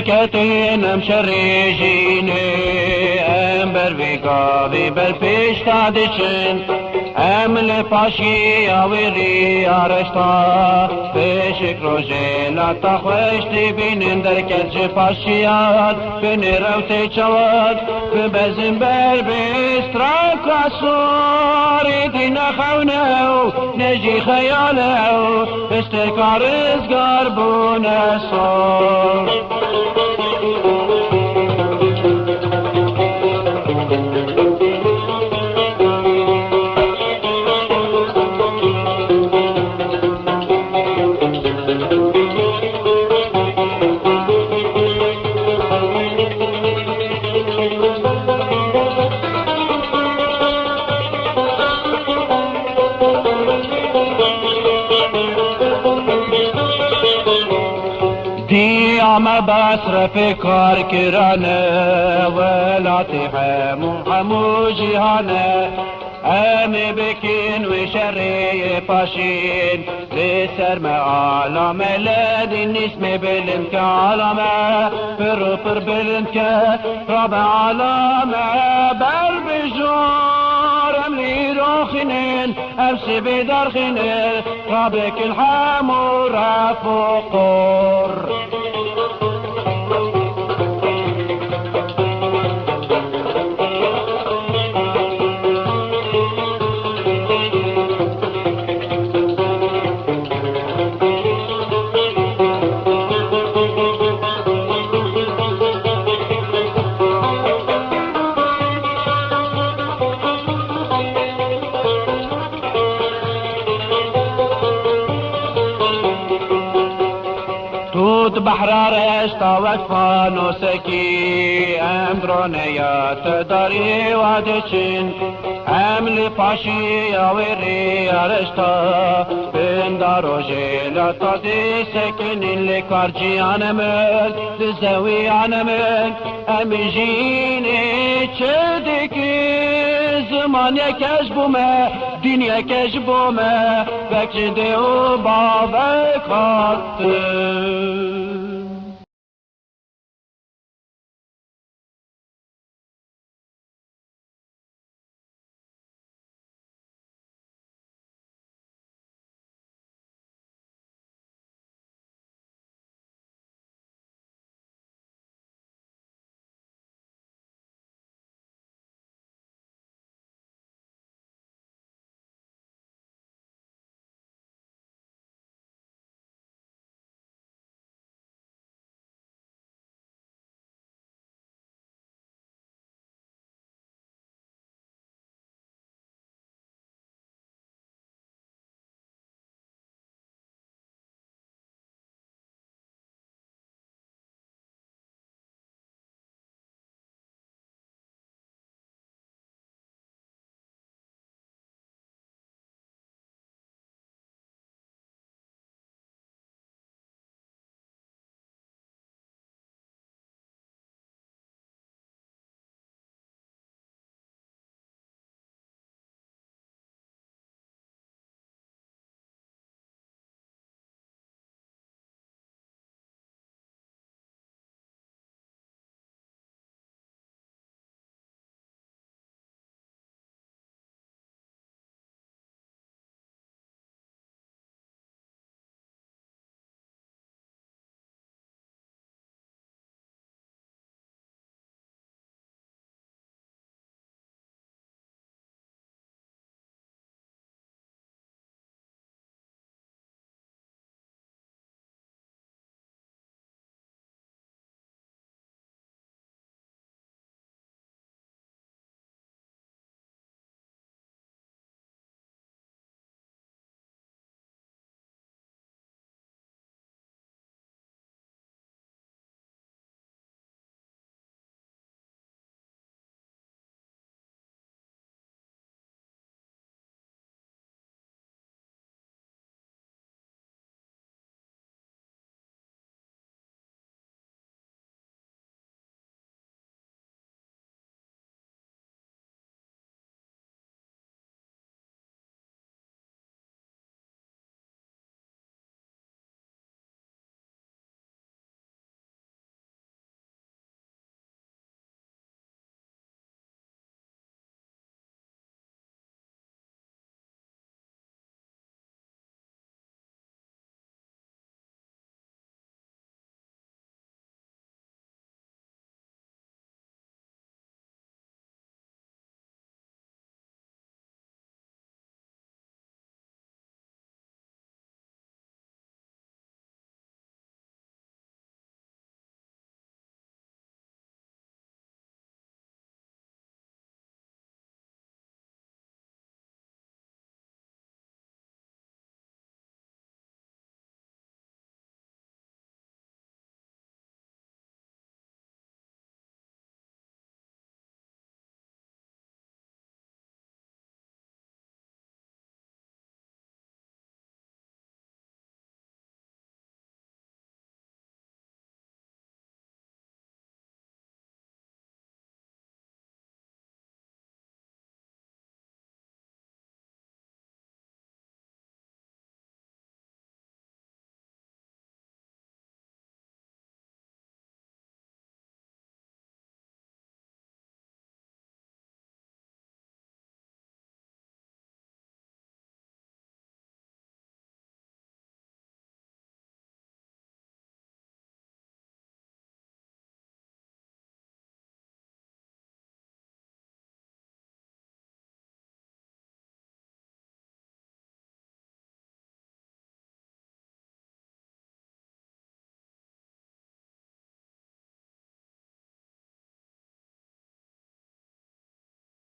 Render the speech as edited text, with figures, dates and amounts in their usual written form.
دلکتینم شریجینه ام بر ویگاوی بر پیش دادشن ام لپاشی آویری آرشتا پیشک روژینا تا خوش دیبینن در کج پاشیات بینی روتی چواد ببزن بر بیستران کاسوری دینا خونو نجی خیالو استکار ازگار بونسو بصرف کار کرانه ولاتی همو جهانه امی بکن و شری پاشین لسر ما عالم لدین اسم بلند که عالمه پر بلند که رب عالمه بر بجارم لی روخنین امسی بدر خنین ربک الحمو رفقور بحرار استوت فانوسکی امدرونیات داری وادشین املی پاشی آویری ارشتا بندارو جیلتا دی سکنین لکار جیانمک دزوی آنمک امی جینی چه دیکی زمان یکش بومه دین یکش بومه بکش دیو بابک خاطر